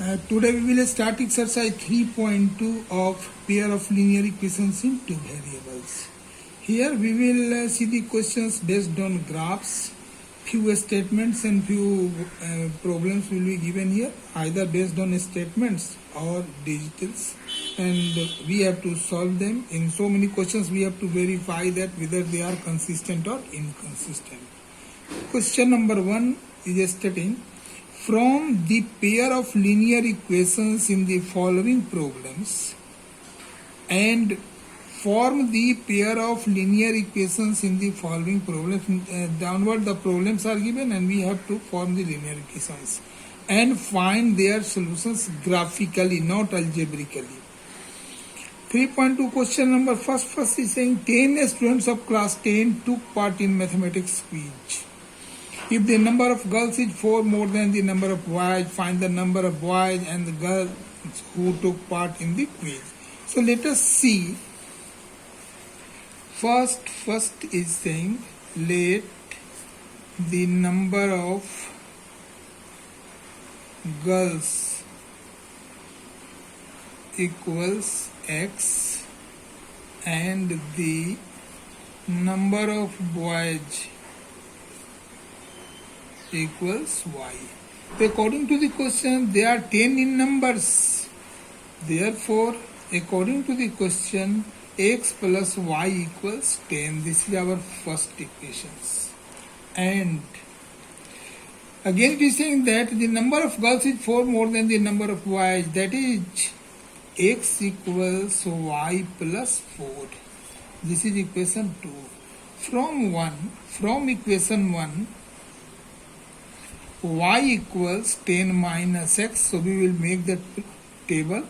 Today we will start exercise 3.2 of pair of linear equations in two variables. Here we will see the questions based on graphs, few statements and few problems will be given here, either based on statements or digitals, and we have to solve them. In so many questions we have to verify that whether they are consistent or inconsistent. Question number 1 is stating, from the pair of linear equations in the following problems and form the pair of linear equations in the following problems. Downward the problems are given and we have to form the linear equations and find their solutions graphically, not algebraically. 3.2 question number first is saying 10 students of class 10 took part in mathematics quiz. If the number of girls is 4 more than the number of boys, find the number of boys and the girls who took part in the quiz. So let us see. First is saying let the number of girls equals X and the number of boys equals Y. According to the question, they are 10 in numbers. Therefore, according to the question, X plus Y equals 10. This is our first equations. And again it is saying that the number of girls is 4 more than the number of boys. That is X equals Y plus 4. This is equation 2. From equation 1, Y equals 10 minus X. So we will make the table.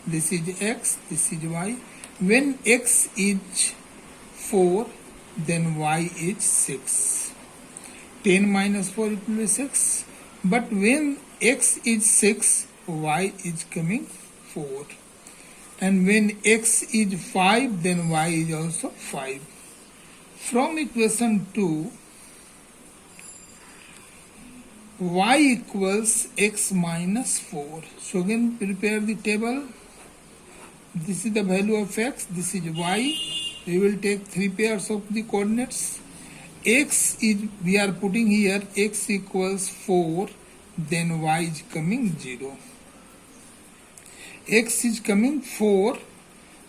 This is X, this is Y. When X is 4, then Y is 6. 10 minus 4 it will be 6. But when X is 6, Y is coming 4. And when X is 5, then Y is also 5. From equation 2, Y equals X minus 4. So again prepare the table. This is the value of X, this is Y. We will take 3 pairs of the coordinates. X is, we are putting here X equals 4, then Y is coming 0. X is coming 4,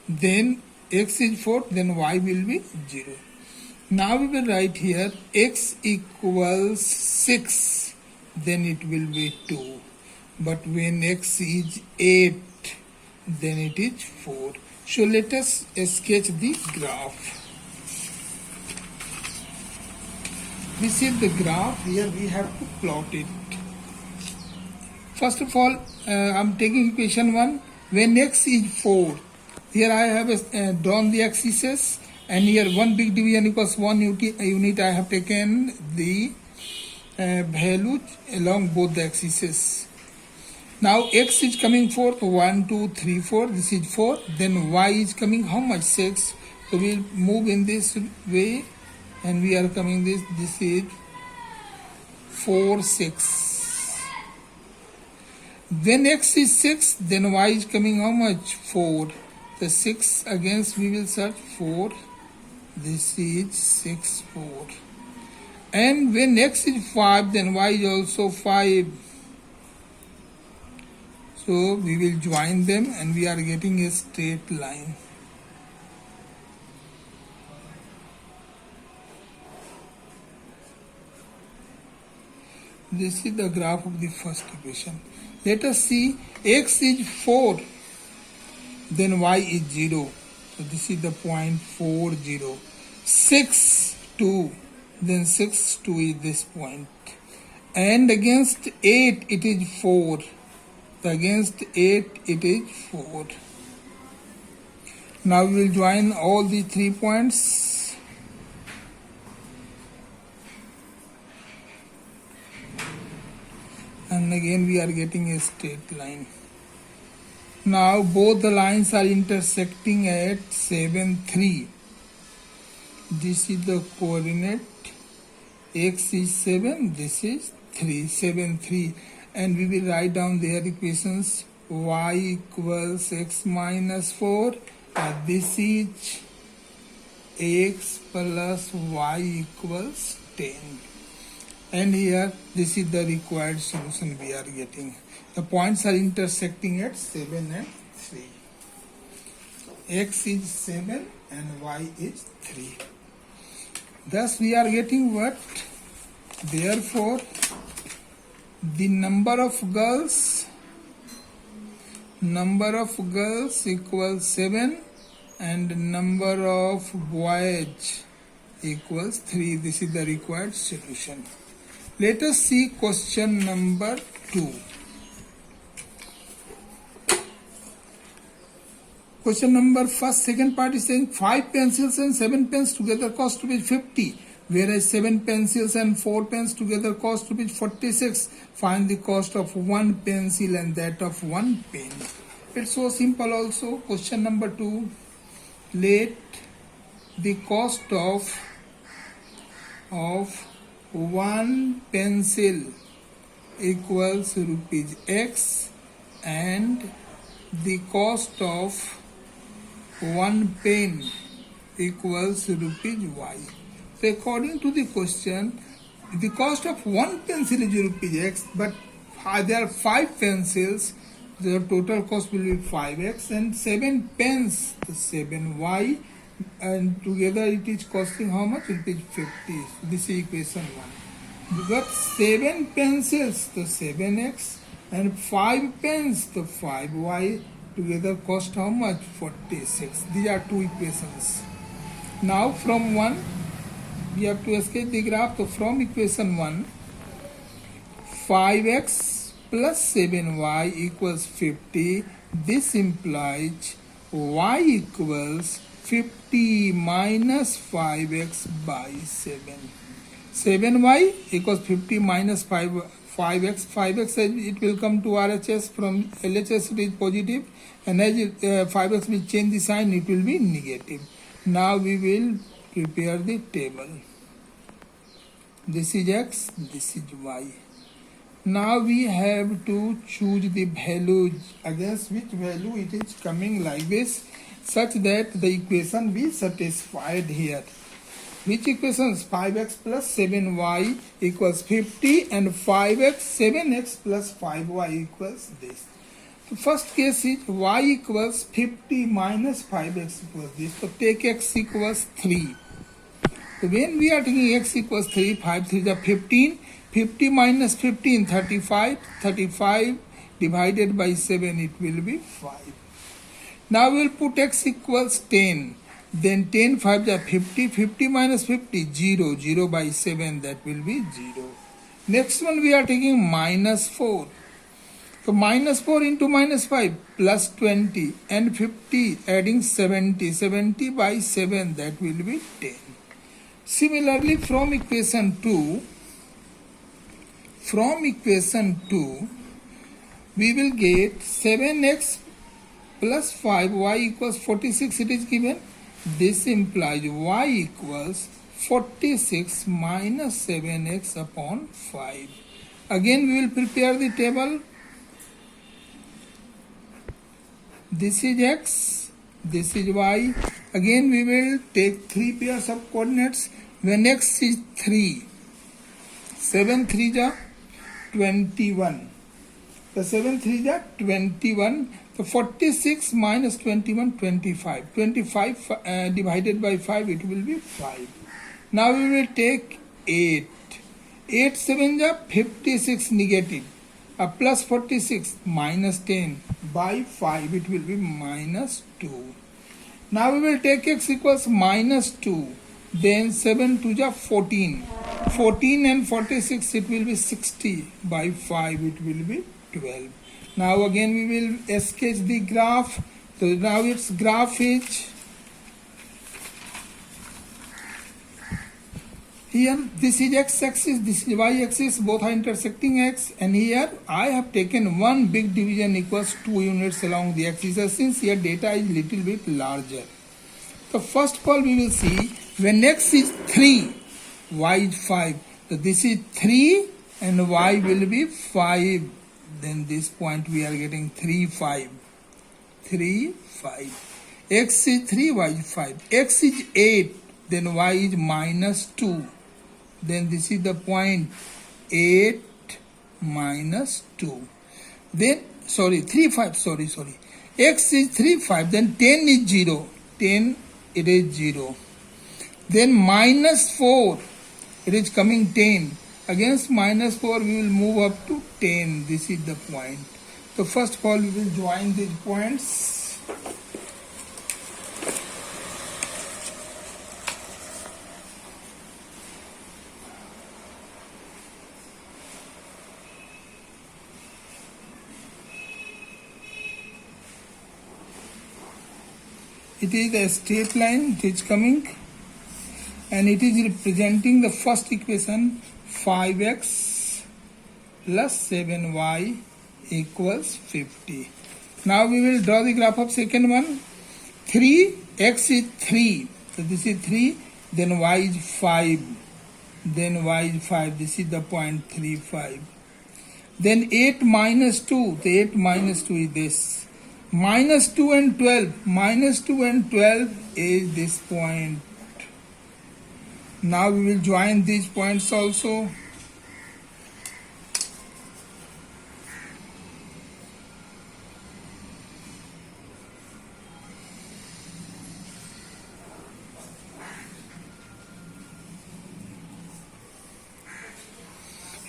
then X is 4, then Y will be 0. Now we will write here X equals 6, then it will be 2. But when X is 8, then it is 4. So let us sketch the graph. This is the graph. Here we have to plot it. First of all, I am taking equation 1. When X is 4, here I have drawn the axes, and here 1 big division equals 1 unit. I have taken the value along both the axes. Now X is coming 4, 1, 2, 3, 4. This is 4. Then Y is coming how much? 6. So we will move in this way, and we are coming this. This is 4, 6. When X is 6, then Y is coming how much? 4. The 6 against we will search 4. This is 6, 4. And when X is 5, then Y is also 5. So we will join them and we are getting a straight line. This is the graph of the first equation. Let us see, X is 4, then Y is 0. So this is the point 4, 0. 6, 2, then 6, 2 is this point. And against 8 it is 4. Against 8 it is 4. Now we will join all the 3 points. And again we are getting a straight line. Now both the lines are intersecting at 7, 3. This is the coordinate. X is 7, this is 3, 7, 3. and we will write down their equations. Y equals x minus 4, and this is x plus y equals 10. And here this is the required solution we are getting. The points are intersecting at 7 and 3. X is 7 and y is 3. Thus we are getting what? Therefore, the number of girls equals 7 and number of boys equals 3. This is the required solution. Let us see question number 2. Question number second part is saying 5 pencils and 7 pens together cost rupees 50, whereas 7 pencils and 4 pens together cost rupees 46. Find the cost of 1 pencil and that of 1 pen. It's so simple also. Question number 2. Let the cost of 1 pencil equals rupees X and the cost of 1 pen equals rupees Y. So according to the question, the cost of 1 pencil is rupees X, but there are 5 pencils, the total cost will be 5X, and 7 pens, the 7Y, and together it is costing how much? Rupees 50. So this is equation 1. We got 7 pencils, the 7X, and 5 pens, the 5Y, together cost how much? 46. These are two equations. Now from 1, we have to sketch the graph. So from equation 1, 5x plus 7y equals 50. This implies y equals 50 minus 5x by 7. 7y equals 50 minus 5x. 5x it will come to RHS, from LHS it is positive, and as 5x will change the sign, it will be negative. Now we will prepare the table. This is x, this is y. Now we have to choose the values against which value it is coming like this, such that the equation be satisfied here. Which equations? 5x plus 7y equals 50 and 5x, 7x plus 5y equals this. The first case is y equals 50 minus 5x equals this. So take x equals 3. So when we are taking x equals 3, 5 3 is 15. 50 minus 15, 35. 35 divided by 7, it will be 5. Now we will put x equals 10. Then 10 5 is 50. 50 minus 50, 0. 0 by 7, that will be 0. Next one we are taking minus 4. So minus 4 into minus 5 plus 20 and 50 adding 70. 70 by 7, that will be 10. Similarly from equation 2, we will get 7x plus 5y equals 46, it is given. This implies y equals 46 minus 7x upon 5. Again we will prepare the table. This is x, this is y. Again we will take 3 pairs of coordinates. When x is 3, 7 3 is 21. The 7 3 is 21. So 46 minus 21, 25. 25 divided by 5, it will be 5. Now we will take 8. 8 7 is 56 negative. Plus 46 minus 10 by 5, it will be minus 2. Now we will take x equals minus 2. Then 7 2 is 14. 14 and 46, it will be 60. By 5, it will be 12. Now again we will sketch the graph. So now its graph is here. This is x-axis, this is y-axis, both are intersecting x, and here I have taken one big division equals 2 units along the axis, since here data is little bit larger. So first of all we will see, when x is 3, y is 5. So this is 3 and y will be 5. then this point we are getting 3, 5. 3, 5. X is 3, y is 5. X is 8, then y is minus 2. Then this is the point 8 minus 2. Then, 3, 5, sorry. X is 3, 5, then 10 is 0. 10, it is 0. Then minus 4, it is coming 10. Against minus 4, we will move up to 10. This is the point. So first of all, we will join these points. It is a straight line which is coming, and it is representing the first equation, 5x plus 7y equals 50. Now we will draw the graph of second one. 3x is 3, so this is 3, then y is 5, then y is 5, this is the point 3, 5. Then 8 minus 2, the 8 minus 2 is this. Minus 2 and 12, minus 2 and 12 is this point. Now we will join these points also.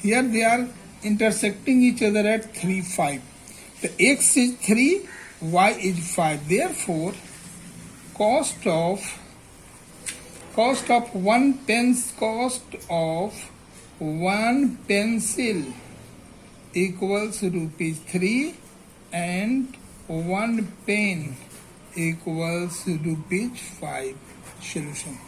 Here they are intersecting each other at 3, 5. The x is 3, y is 5. Therefore, cost of 1 pencil equals rupees 3, and 1 pen equals rupees 5. Solution.